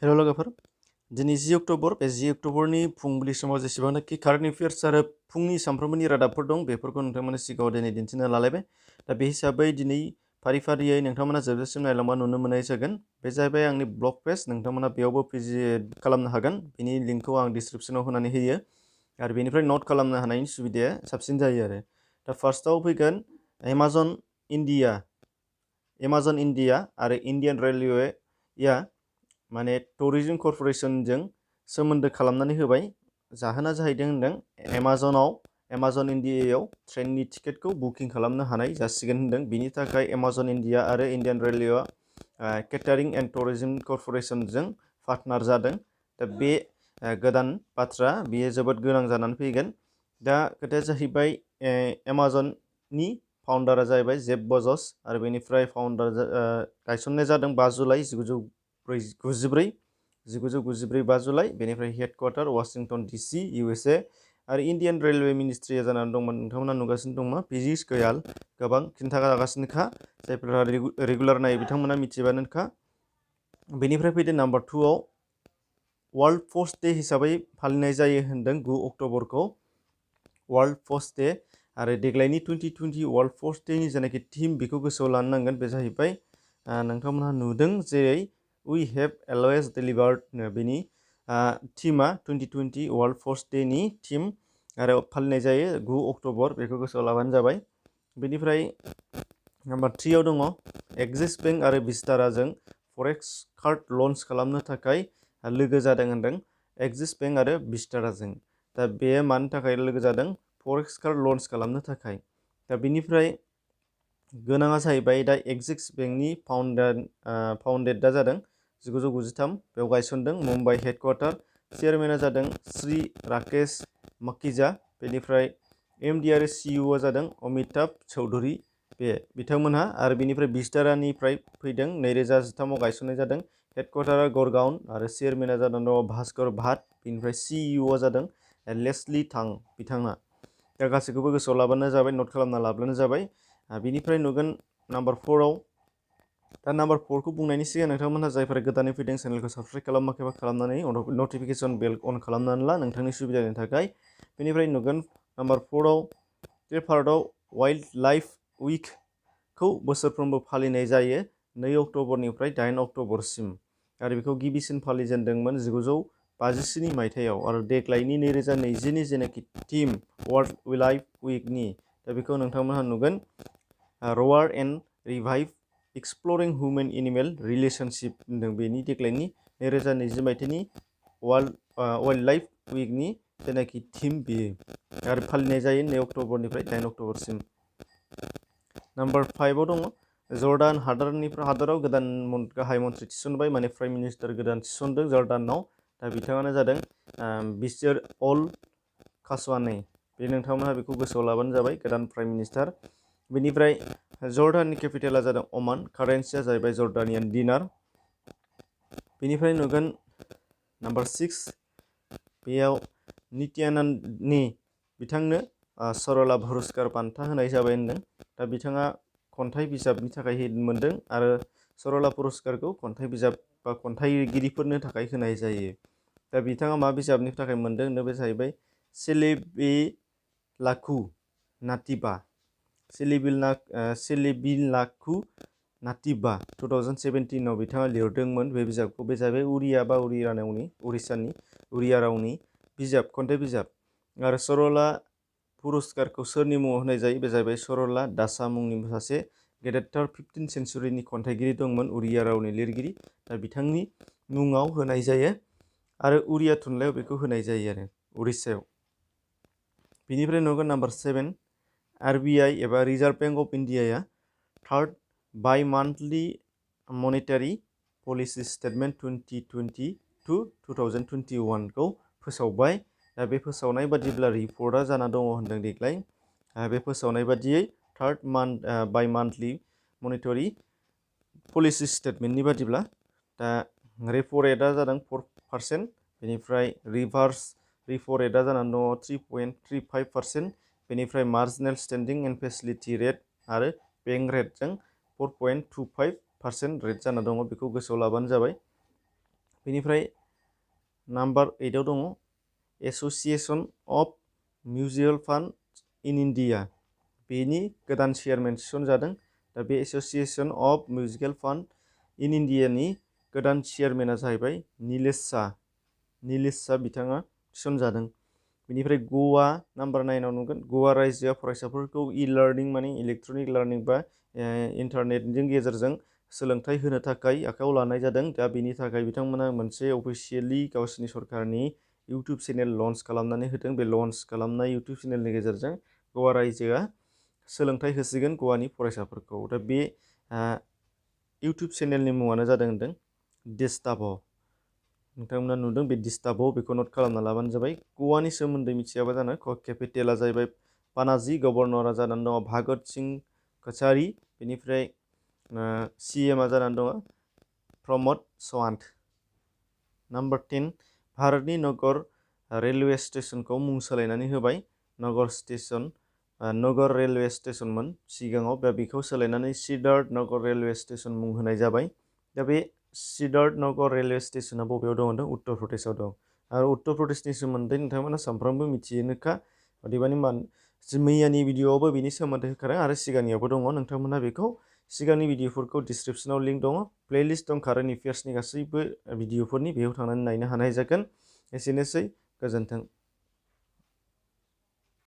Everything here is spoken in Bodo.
हेल' लोगोफोर, दिनै 10 अक्ट'बर बे 10 अक्ट'बरनि फुंबिलि समाव जेसेबांनाखि कारेन्ट एफेयार्स आरो फुंनि सानफ्रोमबोनि रादाबफोर दं बेफोरखौ नोंथांमोननि सिगाङाव दिनै दिन्थिनो लालायबाय। दा बे हिसाबै दिनै फारि-फारियै नोंथांमोना जोबजासिम नायलांबा नुनो मोननाय जागोन। बे जाहैबाय आंनि ब्लग पेज, नोंथांमोना बेयावबो भिजिट खालामनो हागोन। बेनि लिंकखौ आं डिसक्रिपसनाव होनानै होयो आरो बेनिफ्राय नट खालामनो हानायनि सुबिदाया साबसिन जायो आरो। दा फार्स्टआव फैगोन एमाजन इन्डिया आरो इन्डियान रेलवेया माने टुरिजम कर्प'रेसनजों सोमोन्दो खालामनानै होबाय। जाहोना जाहैदों होनदों एमाजन इन्डियायाव ट्रेननि टिकेटखौ बुकिं खालामनो हानाय जासिगोन होनदों। बिनि थाखाय एमाजन इन्डिया आरो इन्डियान रेलवेआ केटारिं एन्ड टुरिजम कर्प'रेसनजों पार्टनार जादों। दा बे गोदान बाथ्रा, बेयो जोबोद गोनां जानानै फैगोन। दा खोथाया जाहैबाय एमाजननि फाउन्डारा जाहैबाय जेफ बेज'स आरो बेनिफ्राय गायसननाय जादों 5 जुलाइ 1994 5 जुलाइ। बेनिफ्राय हेडक्वार्टार वाशिंटन DC USA आरो इन्डियान रेलवे मिनिस्ट्रिया जानानै दंमोन, नोंथांमोना नुगासिनो दंमोन पीयूष गोयल, गोबां खिन्थागासिनोखा। जायफोरा रेगुलार नायो बिथांमोना मिथिबानोखा। बेनिफ्राय फैदो नाम्बार 2आव वर्ल्ड पोस्ट डे हिसाबै फालिनाय जायो होनदों 9 अक्ट'बरखौ वर्ल्ड पोस्ट डे। आरो देग्लायनि 2020 वर्ल्ड पोस्ट डेनि जेनाखि थीम बेखौ गोसोआव लानो नांगोन। बे जाहैबाय नोंथांमोनहा नुदों जेरै वी हेभ अलवेज डिलिभार्ड, बेनि थीमा 2020 वर्ल्ड पोस्ट डेनि थीम आरो फालिनाय जायो 9 अक्ट'बर, बेखौ गोसोआव लाबानो जाबाय। बेनिफ्राय नाम्बार 3आव दङ एक्सिस बेंक आरो विस्टाराजों फरेक्स कार्ड लन्च खालामनो थाखाय लोगो जादों होनदों एक्सिस बेंक आरो विस्टाराजों। दा बे मानि थाखाय लोगो जादों? फरेक्स कार्ड लन्च खालामनो थाखाय। दा बेनिफ्राय गोनाङा जाहैबाय दा एक्सिस बेंकनि फाउन्डेडआ जादों 1993, बेयाव गायसनदों मुम्बाइ हेडक्वार्टार। चेयारमेना जादों श्री राकेश मखिजा। बेनिफ्राय MD आरो CEO जादों अमिताभ चौधरी, बे बिथांमोनहा। आरो बेनिफ्राय विस्टारानिफ्राय फैदों 2013आव गायसननाय जादों। हेडक्वार्टारा गड़गांव आरो चेयारमेना जादों भास्कर भाट। बेनिफ्राय CEO जादों लेस्ली थां, बिथाङा। दा गासैखौबो गोसोआव लाबानो जाबाय, नट खालामना लाब्लानो जाबाय। बिनिफ्राय नुगोन नाम्बार 4आव। दा नाम्बार 4खौ बुंनायनि सिगां नोंथांमोनहा जायफोरा गोदानै फैदों चेनेलखौ साबस्क्राइब खालामाखैबा खालामनानै नटिफिकेसन बेल अन खालामनानै ला, नोंथांनि सुबिदानि थाखाय। बेनिफ्राय नुगोन नाम्बार 4आव बे भारतआव वाइल्ड लाइफ उइकखौ बोसोरफ्रोमबो फालिनाय जायो 2 अक्ट'बरनिफ्राय 8 अक्ट'बरसिम। आरो बेखौ गिबिसिन फालिजेनदोंमोन 1957 मायथाइयाव। आरो देग्लायनि 2020नि जेनाखि थीम वर्ल्ड लाइफ उइकनि, दा बेखौ नोंथांमोनहा नुगोन रवार and revive exploring human animal relationship होनदों। बेनि देग्लायनि 2020 मायथाइनि वाइल्ड लाइफ उइकनि जेनाखि थीम बेयो, आरो फालिनाय जायो 2 अक्ट'बरनिफ्राय 8 अक्ट'बरसिम। नाम्बार 5आव दङ जर्डान हादराव गोदान गाहाय मन्थ्रि थिसनबाय, माने प्राइम मिनिस्टार गोदान थिसनदों जर्डानाव। दा बिथाङानो जादों बिशर अल कासवानी। बे नोंथांमोनहा बेखौ गोसोआव लाबानो जाबाय, गोदान प्राइम मिनिस्टार। बेनिफ्राय जर्डाननि केपिटेला जादों अमान, कारेन्सिया जाहैबाय जर्डानियान दिनार। बेनिफ्राय नुगोन नाम्बार 6, बेयाव नित्यानन्दनि बिथांनो सरला पुरस्कार बान्था होनाय जाबाय होनदों। दा बिथाङा खन्थाइ बिजाबनि थाखाय मोनदों, आरो सरला पुरस्कारखौ खन्थाइ बिजाब बा खन्थाइगिरिफोरनो थाखाय होनाय जायो। दा बिथाङा मा बिजाबनि थाखाय मोनदों होनदों? बे जाहैबाय सेलिबिलाकु नातिबा 2017आव बिथाङा लिरदोंमोन बे बिजाबखौ। बे जाहैबाय उरिया रावनि बिजाब, खन्थाइ बिजाब। आरो सरला पुरस्कारखौ सोरनि मुङाव होनाय जायो? बे जाहैबाय सरला दासा मुंनि सासे गेदेरथार 15th सेन्चुरिनि खन्थाइगिरि दंमोन, उरिया रावनि लिरगिरि। दा बिथांनि मुङाव होनाय जायो, आरो उरिया थुनलाइयाव बेखौ होनाय जायो आरो उरिष्यायाव। बेनिफ्राय नुगोन नाम्बार 7, RBI एबा रिजार्भ बेंक अफ इन्डियाया third bimonthly monetary policy statement 2020-2021 खौ फोसावबाय। दा बे फोसावनाय बादिब्ला रिपर्टआ जाना दङ होनदों देग्लाय। बे फोसावनाय बादियै third bimonthly monetary policy स्टेटमेन्टनि बादिब्ला दा रेप' रेटआ जादों 4%, बेनिफ्राय रिभार्स रिप' रेटआ जानानै दङ 3.35%, बेनिफ्राय मार्जिनेल स्टेन्डिं एन्ड फेसिलिटि रेट आरो बेंक रेटजों 4.25% रेट जाना दङ। बेखौ गोसोआव लाबानो जाबाय। बेनिफ्राय नाम्बार 8आव दङ association of mutual fund in India. बेनि गोदान चेयारमेन थिसनजादों। दा बे एस'सिएशन अफ मिउचुएल फान्ड इन इन्डियानि गोदान चेयारमेना जाहैबाय नीलेश शाह बिथाङा थिसनजादों। बेनिफ्राय गवा नाम्बार 9आव नुगोन गवा रायजोआ फरायसाफोरखौ इ-लार्निं माने इलेक्ट्रनिक लार्निं बा इन्टारनेटनि गेजेरजों सोलोंथाइ होनो थाखाय आखायाव लानाय जादों। दा बेनि थाखाय बिथांमोना मोनसे अफिसियेलि गावसिनि सरकारनि इउटुब चेनेल लन्च खालामनानै होदों। बे लन्च खालामनाय इउटुब चेनेलनि गेजेरजों गवा रायजोआ सोलोंथाइ होसिगोन गवानि फरायसाफोरखौ। दा बे इउटुब चेनेलनि मुङानो जादों होनदों डिस्टाभ'। नोंथांमोना नुदों बे डिस्टाभ', बेखौ नट खालामना लाबानो जाबाय। गवानि सोमोन्दै मिथियाबा जानो केपिटेला जाहैबाय पानाजी, गभर्नरा जानानै दङ भागत सिं कछारी, बेनिफ्राय CMआ जानानै दङ प्रमोद सावंत। नाम्बार 10 भारतनि नगर रेलवे स्टेशनखौ मुं सोलायनानै होबाय। नगर रेलवे स्टेशनमोन सिगाङाव, दा बेखौ सोलायनानै सिद्धार्थ नगर रेलवे स्टेशन मुं होनाय जाबाय। दा बे सिद्धार्थ नगर रेलवे स्टेशना बबेयाव दङ होनदों? उत्तर प्रदेशआव दं। आरो उत्तर प्रदेशनि सोमोन्दै नोंथांमोना सानफ्रोमबो मिथियोनोखा, अदेबानि मैयानि भिडिअआवबो बेनि सोमोन्दै होखादों आरो सिगांनियावबो दङ। नोंथांमोना बेखौ सिगांनि भिडिअफोरखौ डिसक्रिपसनाव लिंक दङ, प्लेलिस्ट दं कारेन्ट एफेयार्सनि गासैबो भिडिअफोरनि, बेयाव थांनानै नायनो हानाय जागोन। एसेनोसै, गोजोन्थों।